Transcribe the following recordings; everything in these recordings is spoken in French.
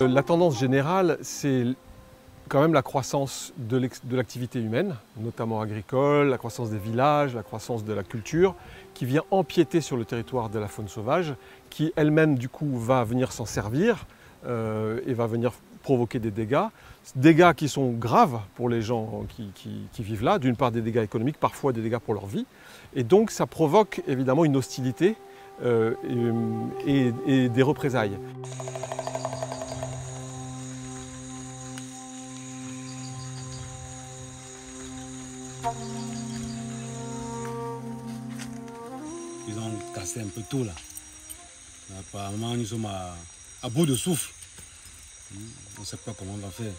La tendance générale, c'est quand même la croissance de l'activité humaine, notamment agricole, la croissance des villages, la croissance de la culture, qui vient empiéter sur le territoire de la faune sauvage, qui elle-même du coup va venir s'en servir et va venir provoquer des dégâts qui sont graves pour les gens qui vivent là, d'une part des dégâts économiques, parfois des dégâts pour leur vie, et donc ça provoque évidemment une hostilité et des représailles. Ils ont cassé un peu tout là. Apparemment, nous sommes à bout de souffle. On ne sait pas comment on va faire.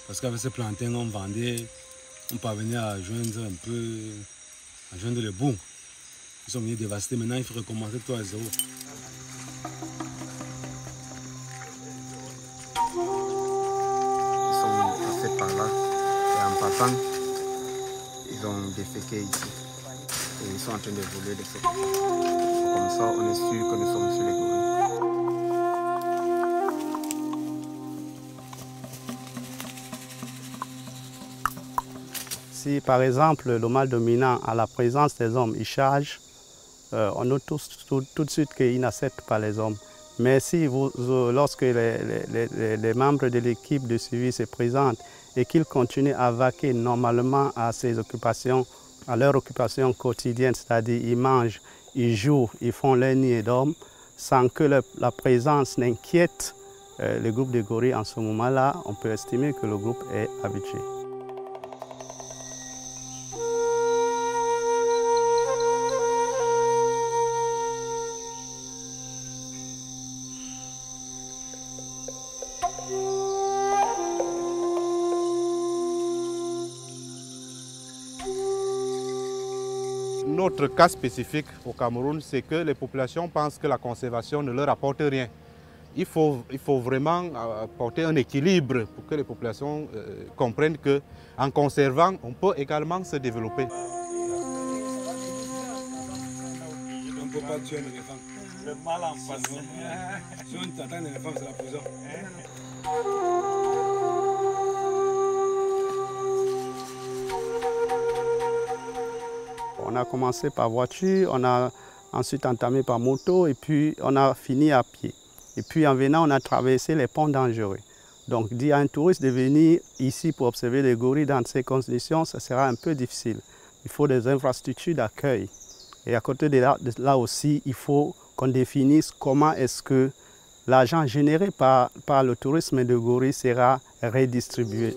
Parce qu'avec ces plantains, on vendait, on parvenait à joindre un peu, à joindre le bout. Ils sont venus dévastés. Maintenant, il faut recommencer tout à zéro. Ils sont passés par là et en passant, ils ont déféqué ici. Et ils sont en train de voler des séquelles. Comme ça, on est sûr que nous sommes sur les gorilles. Si par exemple le mâle dominant à la présence des hommes, il charge, on note tout de suite qu'il n'accepte pas les hommes. Mais si lorsque les membres de l'équipe de suivi se présentent et qu'ils continuent à vaquer normalement à ses occupations, à leur occupation quotidienne, c'est-à-dire ils mangent, ils jouent, ils font leur nid et dorment, sans que la présence n'inquiète le groupe de gorilles en ce moment-là, on peut estimer que le groupe est habitué. Notre cas spécifique au Cameroun, c'est que les populations pensent que la conservation ne leur apporte rien. Il faut vraiment apporter un équilibre pour que les populations comprennent qu'en conservant, on peut également se développer. On ne peut pas tuer un éléphant. Le mal en face. Si on t'attend un éléphant, c'est la prison. On a commencé par voiture, on a ensuite entamé par moto et puis on a fini à pied. Et puis en venant, on a traversé les ponts dangereux. Donc dire à un touriste de venir ici pour observer les gorilles dans ces conditions, ça sera un peu difficile. Il faut des infrastructures d'accueil. Et à côté de là aussi, il faut qu'on définisse comment est-ce que l'argent généré par le tourisme de gorilles sera redistribué.